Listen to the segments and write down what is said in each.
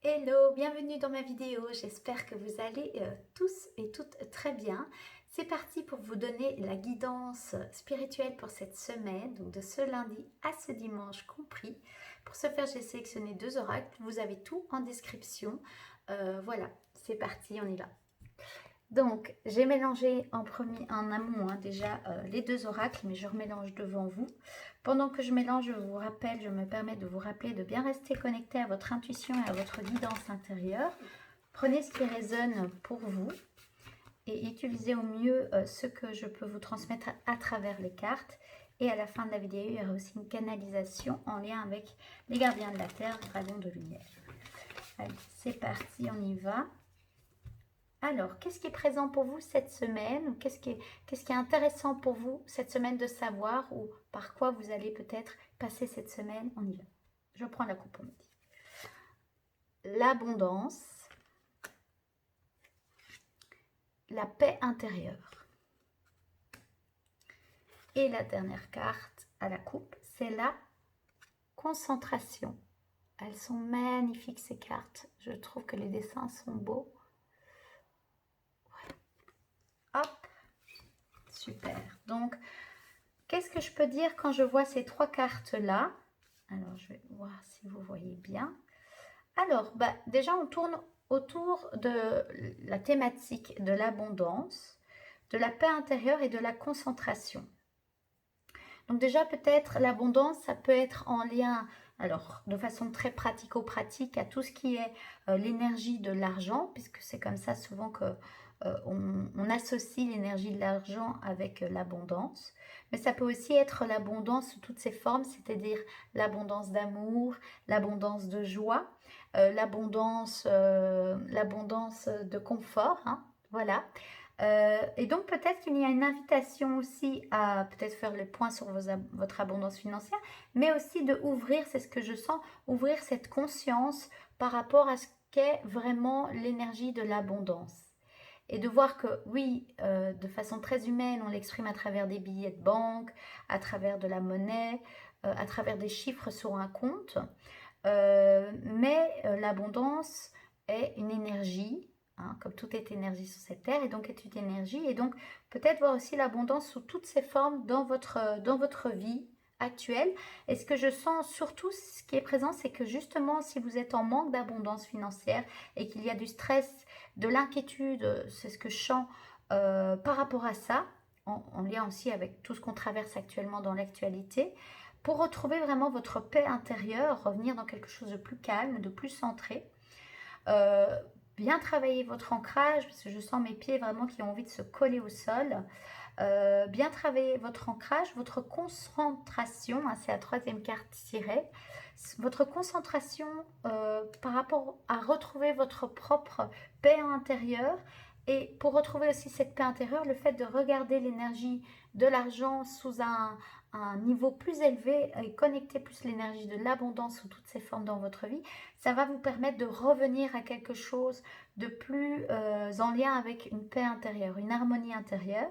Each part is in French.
Hello, bienvenue dans ma vidéo. J'espère que vous allez tous et toutes très bien. C'est parti pour vous donner la guidance spirituelle pour cette semaine, donc de ce lundi à ce dimanche compris. Pour ce faire, j'ai sélectionné 2 oracles. Vous avez tout en description. Voilà, c'est parti, on y va. Donc, j'ai mélangé en amont déjà les 2 oracles, mais je remélange devant vous. Pendant que je mélange, je me permets de vous rappeler de bien rester connecté à votre intuition et à votre guidance intérieure. Prenez ce qui résonne pour vous et utilisez au mieux ce que je peux vous transmettre à travers les cartes. Et à la fin de la vidéo, il y aura aussi une canalisation en lien avec les gardiens de la Terre, dragons de lumière. Allez, c'est parti, on y va. Alors, qu'est-ce qui est présent pour vous cette semaine ou qu'est-ce qui est intéressant pour vous cette semaine de savoir ou par quoi vous allez peut-être passer cette semaine? On y va. Je prends la coupe au midi. L'abondance, la paix intérieure. Et la dernière carte à la coupe, c'est la concentration. Elles sont magnifiques ces cartes. Je trouve que les dessins sont beaux. Voilà. Hop, super. Donc, qu'est-ce que je peux dire quand je vois ces 3 cartes-là? Alors, je vais voir si vous voyez bien. Alors, déjà, on tourne autour de la thématique de l'abondance, de la paix intérieure et de la concentration. Donc déjà, peut-être l'abondance, ça peut être en lien, alors de façon très pratico-pratique, à tout ce qui est l'énergie de l'argent, puisque c'est comme ça souvent que on associe l'énergie de l'argent avec l'abondance. Mais ça peut aussi être l'abondance sous toutes ses formes, c'est-à-dire l'abondance d'amour, l'abondance de joie, l'abondance de confort, hein, voilà. Et donc peut-être qu'il y a une invitation aussi à peut-être faire le point sur votre abondance financière, mais aussi de ouvrir, c'est ce que je sens, ouvrir cette conscience par rapport à ce qu'est vraiment l'énergie de l'abondance. Et de voir que oui, de façon très humaine, on l'exprime à travers des billets de banque, à travers de la monnaie, à travers des chiffres sur un compte. Mais l'abondance est une énergie, hein, comme tout est énergie sur cette terre, et donc est une énergie, et donc peut-être voir aussi l'abondance sous toutes ses formes dans votre vie actuelle. Et ce que je sens surtout, ce qui est présent, c'est que justement, si vous êtes en manque d'abondance financière et qu'il y a du stress, de l'inquiétude, c'est ce que je sens par rapport à ça, en lien aussi avec tout ce qu'on traverse actuellement dans l'actualité, pour retrouver vraiment votre paix intérieure, revenir dans quelque chose de plus calme, de plus centré. Euh, Bien travailler votre ancrage, parce que je sens mes pieds vraiment qui ont envie de se coller au sol. Bien travailler votre ancrage, votre concentration, hein, c'est la 3e carte tirée. Votre concentration par rapport à retrouver votre propre paix intérieure. Et pour retrouver aussi cette paix intérieure, le fait de regarder l'énergie de l'argent sous un niveau plus élevé et connecter plus l'énergie de l'abondance sous toutes ses formes dans votre vie, ça va vous permettre de revenir à quelque chose de plus en lien avec une paix intérieure, une harmonie intérieure.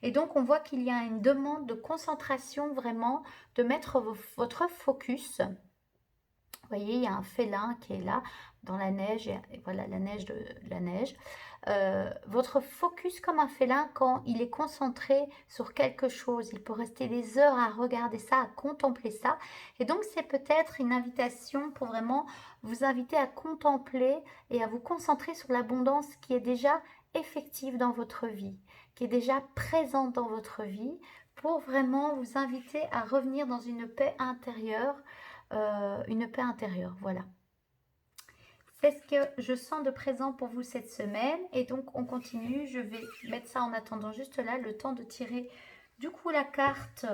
Et donc on voit qu'il y a une demande de concentration vraiment, de mettre votre focus. Vous voyez, il y a un félin qui est là dans la neige, et voilà la neige. Votre focus comme un félin, quand il est concentré sur quelque chose, il peut rester des heures à regarder ça, à contempler ça. Et donc c'est peut-être une invitation pour vraiment vous inviter à contempler et à vous concentrer sur l'abondance qui est déjà effective dans votre vie, qui est déjà présente dans votre vie, pour vraiment vous inviter à revenir dans une paix intérieure, voilà. C'est ce que je sens de présent pour vous cette semaine. Et donc, on continue. Je vais mettre ça en attendant juste là, le temps de tirer du coup la carte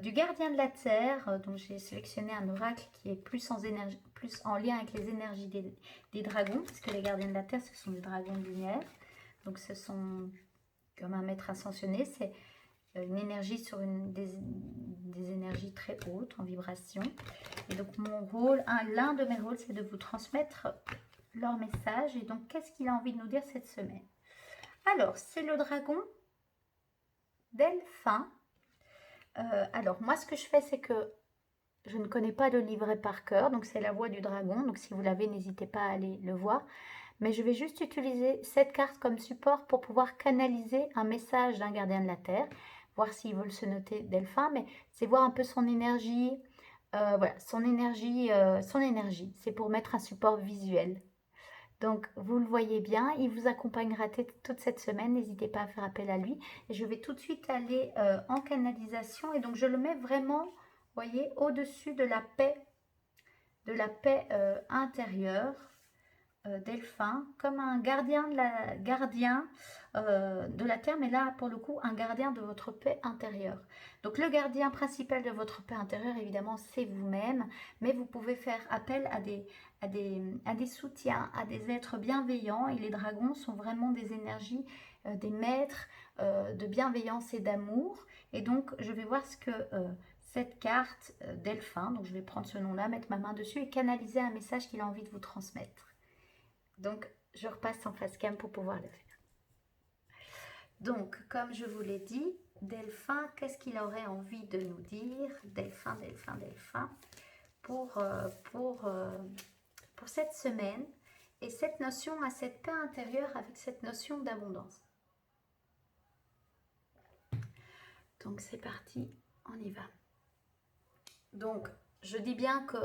du gardien de la Terre. Donc, j'ai sélectionné un oracle qui est plus en lien avec les énergies des dragons, parce que les gardiens de la Terre, ce sont des dragons de lumière. Donc, ce sont comme un maître ascensionné. C'est une énergie sur des énergies très hautes en vibration. Et donc mon rôle, l'un de mes rôles, c'est de vous transmettre leur message. Et donc qu'est-ce qu'il a envie de nous dire cette semaine? Alors, c'est le dragon Delphin. Alors moi, ce que je fais, c'est que Je ne connais pas le livret par cœur, donc c'est la voix du dragon. Donc si vous l'avez, n'hésitez pas à aller le voir. Mais je vais juste utiliser cette carte comme support pour pouvoir canaliser un message d'un gardien de la Terre. Voir s'ils veulent se noter Delphin, mais c'est voir un peu son énergie. Voilà, son énergie. C'est pour mettre un support visuel. Donc, vous le voyez bien, il vous accompagnera toute cette semaine. N'hésitez pas à faire appel à lui. Et je vais tout de suite aller en canalisation. Et donc, je le mets vraiment, vous voyez, au-dessus de la paix intérieure. Delphin, comme un gardien de la Terre, mais là, pour le coup, un gardien de votre paix intérieure. Donc, le gardien principal de votre paix intérieure, évidemment, c'est vous-même, mais vous pouvez faire appel à des soutiens, à des êtres bienveillants, et les dragons sont vraiment des énergies, des maîtres de bienveillance et d'amour. Et donc, je vais voir ce que cette carte Delphin, donc je vais prendre ce nom-là, mettre ma main dessus et canaliser un message qu'il a envie de vous transmettre. Donc, je repasse en face cam pour pouvoir le faire. Donc, comme je vous l'ai dit, Delphin, qu'est-ce qu'il aurait envie de nous dire? Delphin, pour cette semaine et cette notion à cette paix intérieure avec cette notion d'abondance. Donc, c'est parti, on y va. Donc, je dis bien que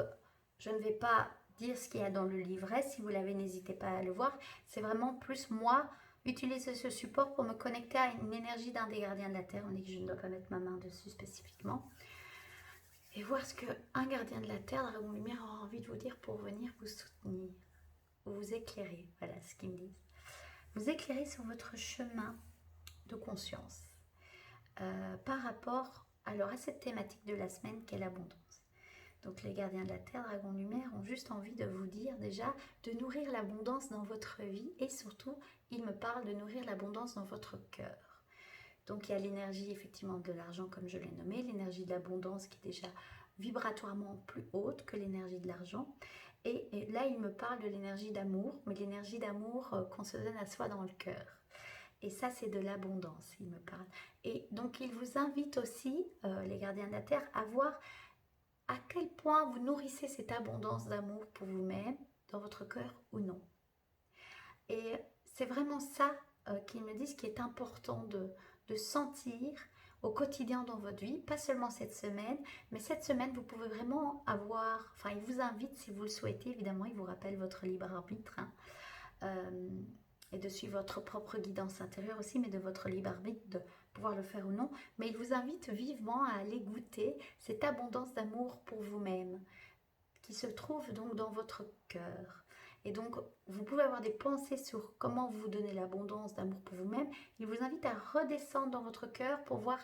je ne vais pas dire ce qu'il y a dans le livret. Si vous l'avez, n'hésitez pas à le voir. C'est vraiment plus moi, utiliser ce support pour me connecter à une énergie d'un des gardiens de la Terre. On dit que je ne dois pas mettre ma main dessus spécifiquement. Et voir ce qu'un gardien de la Terre, Dragon Lumière, aura envie de vous dire pour venir vous soutenir. Vous éclairer, voilà ce qu'ils me disent. Vous éclairer sur votre chemin de conscience. Par rapport alors à cette thématique de la semaine qu'est l'abondance. Donc les gardiens de la Terre, Dragon Lumière, ont juste envie de vous dire déjà de nourrir l'abondance dans votre vie et surtout, ils me parlent de nourrir l'abondance dans votre cœur. Donc il y a l'énergie effectivement de l'argent comme je l'ai nommé, l'énergie de l'abondance qui est déjà vibratoirement plus haute que l'énergie de l'argent. Et là, il me parle de l'énergie d'amour, mais l'énergie d'amour qu'on se donne à soi dans le cœur. Et ça, c'est de l'abondance, il me parle. Et donc, il vous invite aussi, les gardiens de la Terre, à voir à quel point vous nourrissez cette abondance d'amour pour vous-même, dans votre cœur ou non. Et c'est vraiment ça qu'ils me disent qui est important de sentir au quotidien dans votre vie, pas seulement cette semaine, mais cette semaine, vous pouvez vraiment avoir, enfin, il vous invite, si vous le souhaitez, évidemment, il vous rappelle votre libre arbitre, et de suivre votre propre guidance intérieure aussi, mais de votre libre arbitre de pouvoir le faire ou non. Mais il vous invite vivement à aller goûter cette abondance d'amour pour vous-même, qui se trouve donc dans votre cœur. Et donc, vous pouvez avoir des pensées sur comment vous donner l'abondance d'amour pour vous-même. Il vous invite à redescendre dans votre cœur pour voir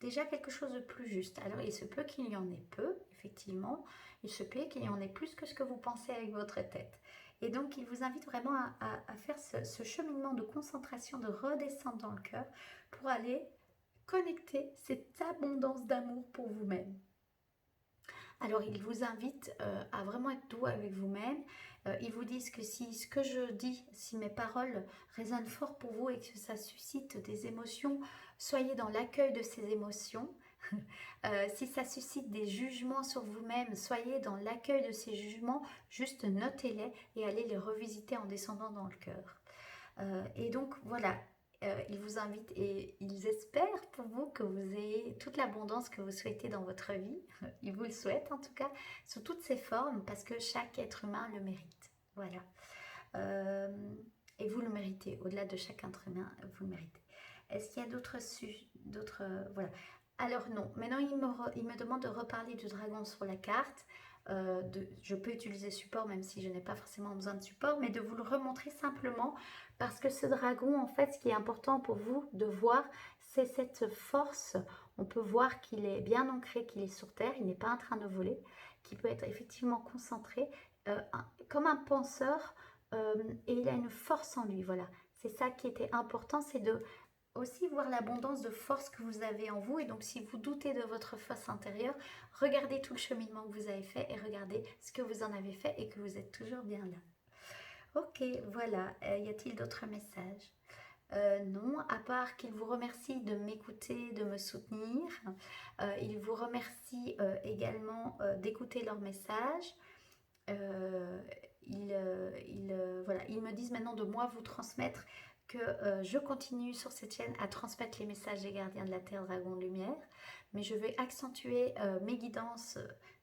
déjà quelque chose de plus juste. Alors, il se peut qu'il y en ait peu, effectivement. Il se peut qu'il y en ait plus que ce que vous pensez avec votre tête. Et donc, il vous invite vraiment à faire ce cheminement de concentration, de redescendre dans le cœur pour aller connecter cette abondance d'amour pour vous-même. Alors, ils vous invitent à vraiment être doux avec vous-même. Ils vous disent que si ce que je dis, si mes paroles résonnent fort pour vous et que ça suscite des émotions, soyez dans l'accueil de ces émotions. Si ça suscite des jugements sur vous-même, soyez dans l'accueil de ces jugements, juste notez-les et allez les revisiter en descendant dans le cœur. Et donc voilà, ils vous invitent et ils espèrent pour vous que vous ayez toute l'abondance que vous souhaitez dans votre vie. Ils vous le souhaitent en tout cas, sous toutes ses formes, parce que chaque être humain le mérite. Voilà. Et vous le méritez, au-delà de chaque être humain, vous le méritez. Est-ce qu'il y a d'autres sujets, voilà. Alors non, maintenant il me demande de reparler du dragon sur la carte. Je peux utiliser support même si je n'ai pas forcément besoin de support, mais de vous le remontrer simplement parce que ce dragon, en fait, ce qui est important pour vous de voir, c'est cette force. On peut voir qu'il est bien ancré, qu'il est sur terre, il n'est pas en train de voler, qu'il peut être effectivement concentré, comme un penseur, et il a une force en lui, voilà. C'est ça qui était important, c'est de aussi voir l'abondance de force que vous avez en vous. Et donc, si vous doutez de votre force intérieure, regardez tout le cheminement que vous avez fait et regardez ce que vous en avez fait et que vous êtes toujours bien là. Ok, voilà. Y a-t-il d'autres messages? Non, à part qu'il vous remercie de m'écouter, de me soutenir. Il vous remercie également d'écouter leurs messages. Euh, voilà, ils me disent maintenant de moi vous transmettre que je continue sur cette chaîne à transmettre les messages des gardiens de la Terre, Dragons de Lumière, mais je vais accentuer mes guidances,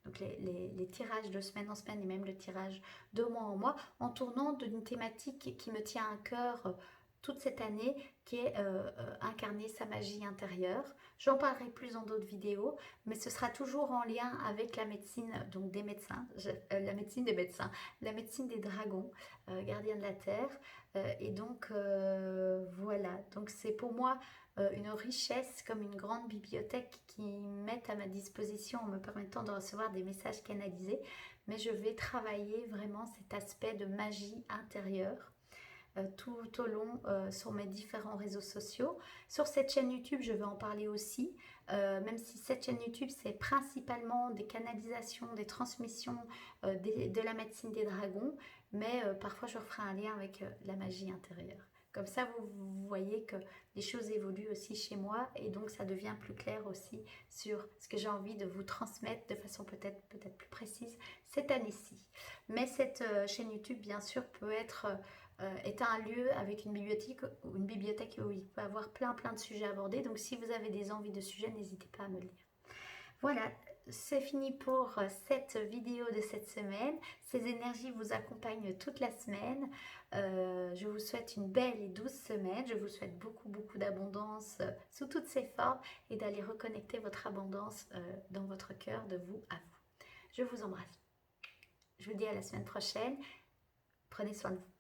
donc les tirages de semaine en semaine et même le tirage de mois en mois, en tournant d'une thématique qui me tient à cœur toute cette année, qui est incarner sa magie intérieure. J'en parlerai plus dans d'autres vidéos, mais ce sera toujours en lien avec la médecine, donc des médecins, la médecine des médecins, la médecine des dragons, gardiens de la Terre. Et donc voilà, donc c'est pour moi une richesse comme une grande bibliothèque qui met à ma disposition en me permettant de recevoir des messages canalisés, mais je vais travailler vraiment cet aspect de magie intérieure tout au long sur mes différents réseaux sociaux. Sur cette chaîne YouTube, je vais en parler aussi, même si cette chaîne YouTube, c'est principalement des canalisations, des transmissions de la médecine des dragons, mais parfois je ferai un lien avec la magie intérieure. Comme ça, vous voyez que les choses évoluent aussi chez moi et donc ça devient plus clair aussi sur ce que j'ai envie de vous transmettre de façon peut-être plus précise cette année-ci. Mais cette chaîne YouTube, bien sûr, peut être est un lieu avec une bibliothèque où il peut y avoir plein de sujets abordés. Donc si vous avez des envies de sujets, n'hésitez pas à me le dire. Voilà, c'est fini pour cette vidéo de cette semaine. Ces énergies vous accompagnent toute la semaine. Je vous souhaite une belle et douce semaine. Je vous souhaite beaucoup d'abondance sous toutes ses formes et d'aller reconnecter votre abondance dans votre cœur, de vous à vous. Je vous embrasse. Je vous dis à la semaine prochaine. Prenez soin de vous.